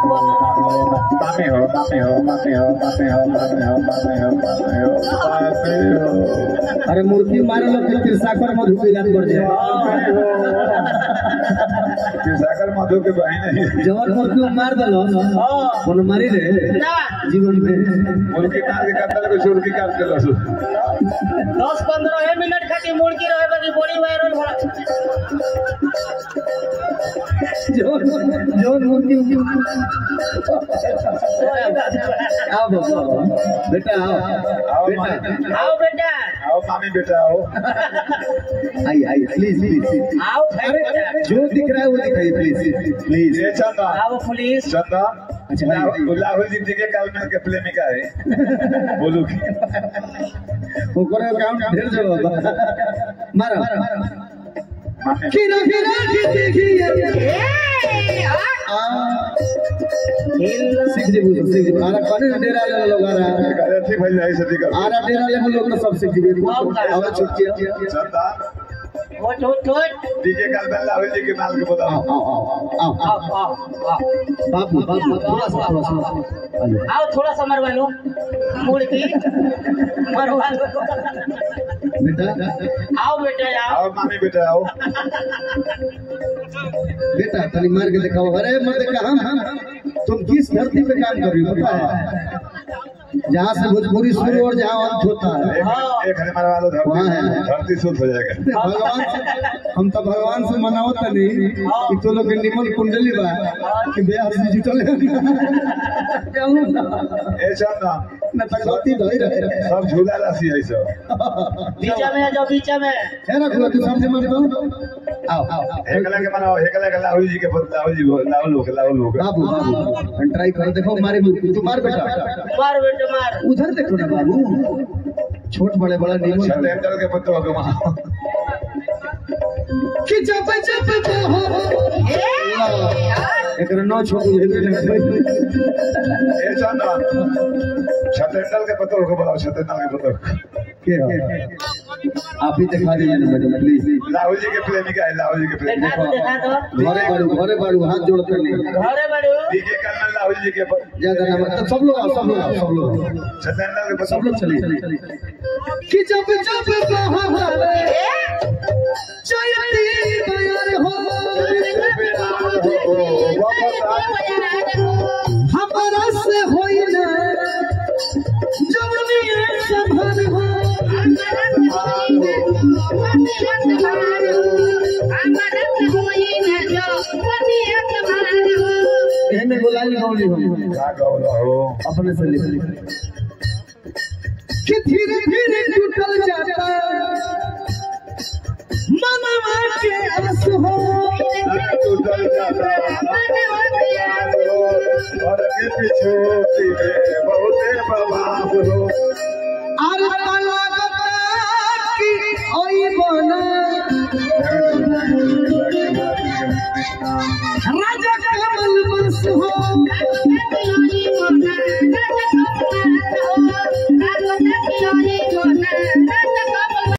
मामे हो मामे हो मामे हो मामे हो मामे हो मामे हो मामे हो मामे हो। अरे मूर्ति मारे लो फिर तिरसाकर मधु के याद पड़ जाए। तिरसाकर मधु के बहन है। जवान मूर्ति मार दलो कौन मारी रे जीवन में मुर्गी मार के काटल को सुर्गी काट देलो 10-15 मिनट खाती मुर्गी रहे बाकी बॉडी वायरल हो जोन मूर्ति आओ बाबा बेटा आओ आओ बेटा आओ मामी बेटा आओ आई आई प्लीज प्लीज आओ अरे जो दिख रहा है वो दिखाइए प्लीज प्लीज। ये चंदा आओ पुलिस चंदा अच्छा राहुल जी के काल में के प्रेमिका है बोलू की ओकरे अकाउंट ढेर जगह मारो मामी हीरा हीरा देखिए सीख जी आरा कने डेरा ले लोग आरा अरे भाई जाई सदी कर आरा डेरा ले लोग तो सब सीख जी और छुट्टी चंदा ओट डीजे काल में राहुल जी के माल के बताओ आओ बाबू थोड़ा सा आओ थोड़ा सा मरवा लो मुर्गी मरवा लो बेटा आओ बेटा आओ मामी बेटा आओ बेटा तनी मार के दिखाओ। अरे मत कहां तुम किस धरती पे काम कर रही हो पता है जहाँ से भोजपुरी शुरू और जहाँ अंत होता है एक हरे मारवा दो धरती शुद्ध हो जाएगा। भगवान हम तो भगवान से मनावत नहीं कि तो लोग निमन कुंडली बा कि ब्याह से जुटल ए चंदा न तकती धई रहे सब झूला राशि है सब बीचा में आ जाओ बीचा में है ना तू सबसे मत आओ हेकला के बनाओ हेकला के राहुल जी के राहुल लोग बाबू ट्राई कर देखो मारे तू मार बेटा मार उधर देखो ना बाबू छोट बड़े बड़ा निमन छतेंद्र के पत्तो के मां कि जब एकरा नौ छोटू हेबे नहीं ए चंदा छतेंद्र के पत्तो को बताओ छतेंद्र के पत्तो के आप ही दिखा दीजिए ना मैडम प्लीज। राहुल जी के प्रेमिका है राहुल जी के प्रेमिका दिखा दो घरे बारू हाथ जोड़ते नहीं घरे बड़ू डीजे काल में राहुल जी के ज्यादा ना मतलब सब लोग छतेंद्र के सब लोग चलिए कि जब बहावे चयती बयार हो हमारा से होई ना जवनी संभल हो एने बोलाई गौली हो का गौला हो अपने से लिख कि धीरे धीरे टूटल जाता मनवा के आस हो टूटल जाता और के पीछे बहुत बवाब हो अरे ताला की ओई बना राजा कमल बस हो